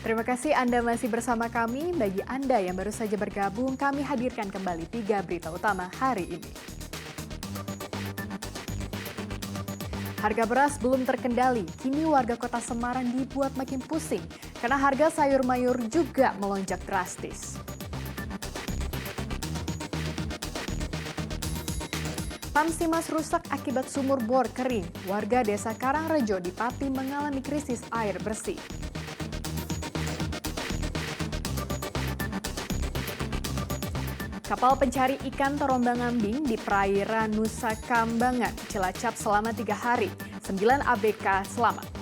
Terima kasih Anda masih bersama kami. Bagi Anda yang baru saja bergabung, kami hadirkan kembali 3 berita utama hari ini. Harga beras belum terkendali, kini warga kota Semarang dibuat makin pusing karena harga sayur mayur juga melonjak drastis. Tamsimas rusak akibat sumur bor kering. Warga desa Karangrejo di Pati mengalami krisis air bersih. Kapal pencari ikan terombang-ambing di perairan Nusa Kambangan, Cilacap selama 3 hari. 9 ABK selamat.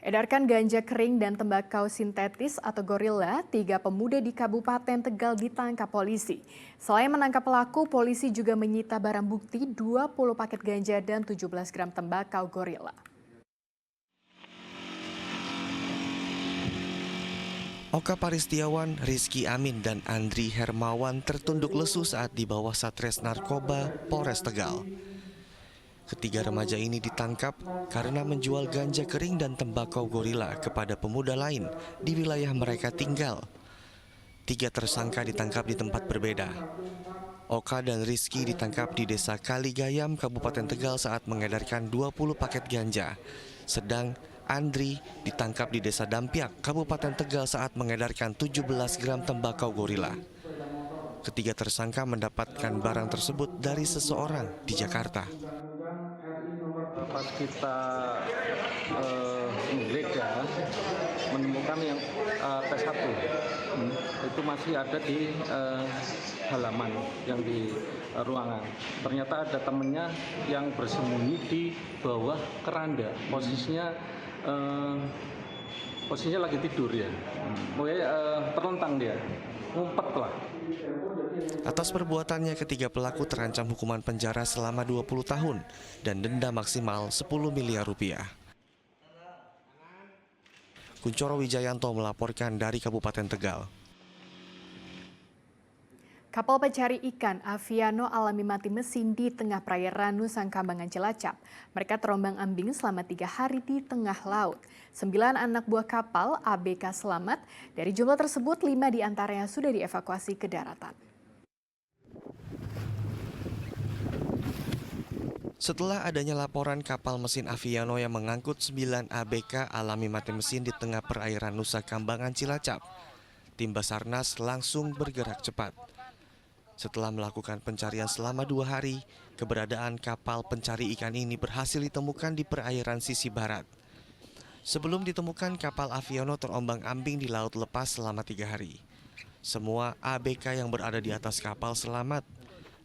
Edarkan ganja kering dan tembakau sintetis atau gorila, 3 pemuda di Kabupaten Tegal ditangkap polisi. Selain menangkap pelaku, polisi juga menyita barang bukti 20 paket ganja dan 17 gram tembakau gorila. Oka Paristiawan, Rizky Amin, dan Andri Hermawan tertunduk lesu saat di bawah Satres Narkoba Polres Tegal. Ketiga remaja ini ditangkap karena menjual ganja kering dan tembakau gorila kepada pemuda lain di wilayah mereka tinggal. 3 tersangka ditangkap di tempat berbeda. Oka dan Rizky ditangkap di Desa Kaligayam, Kabupaten Tegal saat mengedarkan 20 paket ganja. Sedang Andri ditangkap di Desa Dampiak, Kabupaten Tegal saat mengedarkan 17 gram tembakau gorila. Ketiga tersangka mendapatkan barang tersebut dari seseorang di Jakarta. Pas kita menggeledah menemukan yang T1 itu masih ada di halaman yang di ruangan. Ternyata ada temennya yang bersembunyi di bawah keranda, posisinya lagi tidur ya, terlentang dia, ngumpet lah. Atas perbuatannya, ketiga pelaku terancam hukuman penjara selama 20 tahun dan denda maksimal 10 miliar rupiah. Kuncoro Wijayanto melaporkan dari Kabupaten Tegal. Kapal pencari ikan Aviano alami mati mesin di tengah perairan Nusa Kambangan Cilacap. Mereka terombang-ambing selama 3 hari di tengah laut. 9 anak buah kapal ABK selamat. Dari jumlah tersebut, 5 diantaranya sudah dievakuasi ke daratan. Setelah adanya laporan kapal mesin Aviano yang mengangkut 9 ABK alami mati mesin di tengah perairan Nusa Kambangan Cilacap, tim Basarnas langsung bergerak cepat. Setelah melakukan pencarian selama 2 hari, keberadaan kapal pencari ikan ini berhasil ditemukan di perairan sisi barat. Sebelum ditemukan, kapal Aviano terombang-ambing di laut lepas selama 3 hari. Semua ABK yang berada di atas kapal selamat.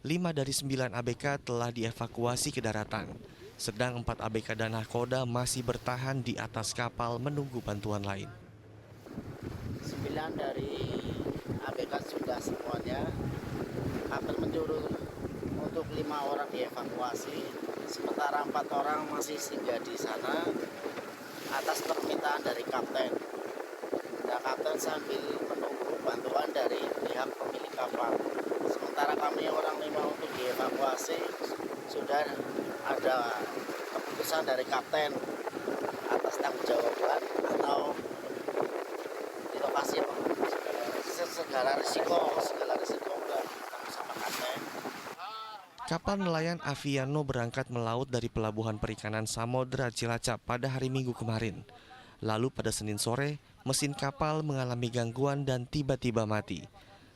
5 dari 9 ABK telah dievakuasi ke daratan, sedang 4 ABK dan nahkoda masih bertahan di atas kapal menunggu bantuan lain. 9 dari ABK sudah semuanya. Kapten menyuruh untuk 5 orang dievakuasi, sementara 4 orang masih singgah di sana atas permintaan dari kapten. Nah, kapten sambil menunggu bantuan dari pihak pemilik kapal. Sementara kami orang 5 untuk dievakuasi, sudah ada keputusan dari kapten atas tanggung jawaban atau di lokasi segala risiko bersama kapten. Kapal nelayan Aviano berangkat melaut dari Pelabuhan Perikanan Samodra Cilacap pada hari Minggu kemarin. Lalu pada Senin sore, mesin kapal mengalami gangguan dan tiba-tiba mati.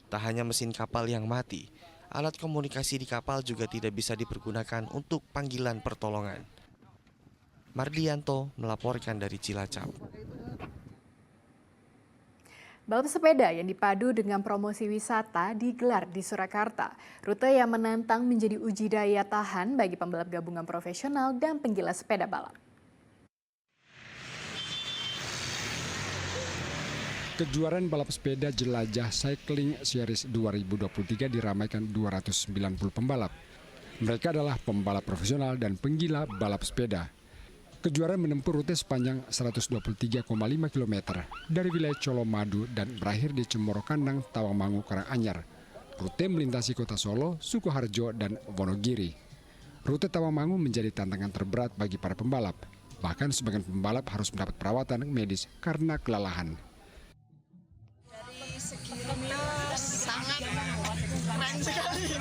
Tak hanya mesin kapal yang mati, alat komunikasi di kapal juga tidak bisa dipergunakan untuk panggilan pertolongan. Mardianto melaporkan dari Cilacap. Balap sepeda yang dipadu dengan promosi wisata digelar di Surakarta. Rute yang menantang menjadi uji daya tahan bagi pembalap gabungan profesional dan penggila sepeda balap. Kejuaraan balap sepeda Jelajah Cycling Series 2023 diramaikan 290 pembalap. Mereka adalah pembalap profesional dan penggila balap sepeda. Kejuaraan menempuh rute sepanjang 123,5 km dari wilayah Colomadu dan berakhir di Cemoro Kandang, Tawangmangu, Karanganyar. Rute melintasi kota Solo, Sukoharjo, dan Wonogiri. Rute Tawangmangu menjadi tantangan terberat bagi para pembalap. Bahkan sebagian pembalap harus mendapat perawatan medis karena kelelahan. Dari segi rute sangat keren sekali.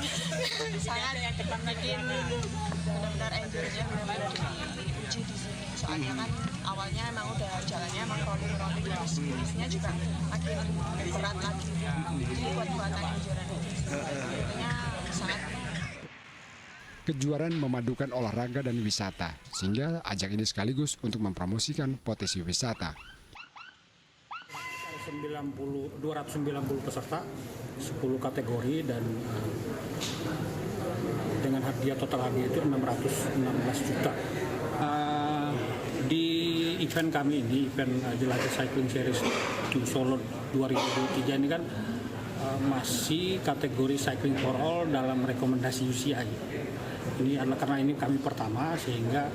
Sangat bikin benar-benar endurance-nya benar-benar diuji di sini. Soalnya kan awalnya emang udah jalannya emang rolling terus bisnisnya juga makin berat lagi. Jadi buat-buatan endurance rutenya sangat. Kejuaraan memadukan olahraga dan wisata, sehingga ajang ini sekaligus untuk mempromosikan potensi wisata. 290 peserta, 10 kategori dan dengan hadiah total hadiah itu 616 juta. Di event kami ini, event Jelajah Cycling Series di Solo 2023 ini kan masih kategori Cycling for All dalam rekomendasi UCI. Ini adalah karena ini kami pertama sehingga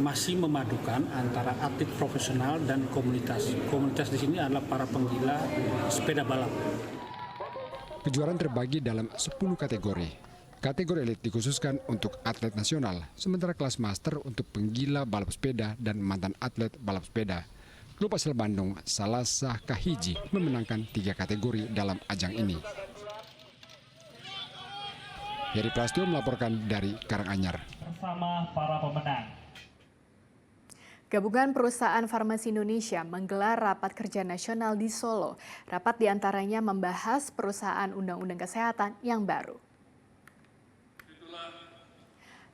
masih memadukan antara atlet profesional dan komunitas. Komunitas di sini adalah para penggila sepeda balap. Kejuaraan terbagi dalam 10 kategori. Kategori elit dikhususkan untuk atlet nasional, sementara kelas master untuk penggila balap sepeda dan mantan atlet balap sepeda. Klub asal Bandung, Salasa Kahiji, memenangkan 3 kategori dalam ajang ini. Heri Prastyo melaporkan dari Karanganyar. Bersama para pemenang. Gabungan Perusahaan Farmasi Indonesia menggelar rapat kerja nasional di Solo. Rapat diantaranya membahas perusahaan Undang-Undang Kesehatan yang baru.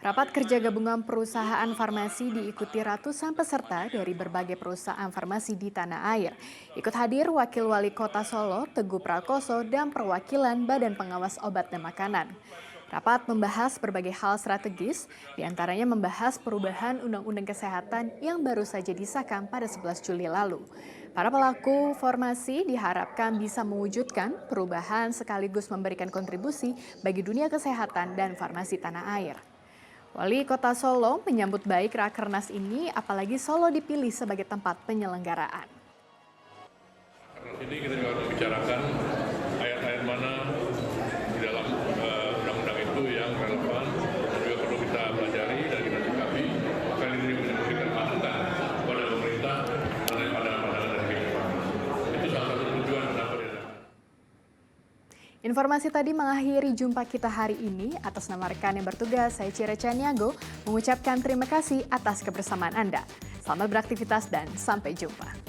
Rapat kerja gabungan perusahaan farmasi diikuti ratusan peserta dari berbagai perusahaan farmasi di tanah air. Ikut hadir Wakil Wali Kota Solo, Teguh Prakoso, dan perwakilan Badan Pengawas Obat dan Makanan. Rapat membahas berbagai hal strategis, diantaranya membahas perubahan Undang-Undang Kesehatan yang baru saja disahkan pada 11 Juli lalu. Para pelaku farmasi diharapkan bisa mewujudkan perubahan sekaligus memberikan kontribusi bagi dunia kesehatan dan farmasi tanah air. Wali Kota Solo menyambut baik Rakernas ini, apalagi Solo dipilih sebagai tempat penyelenggaraan. Ini kita juga harus bicarakan ayat-ayat mana di dalam undang-undang itu yang relevan, juga perlu kita pelajari dan kita sikapi. Maka ini juga memberikan masukan kepada pemerintah mengenai pandangan-pandangan dari pihak farmasi. Itu salah satu tujuan kenapa diadakan. Informasi tadi mengakhiri jumpa kita hari ini. Atas nama rekan yang bertugas, saya Cira Caniago mengucapkan terima kasih atas kebersamaan Anda. Selamat beraktivitas dan sampai jumpa.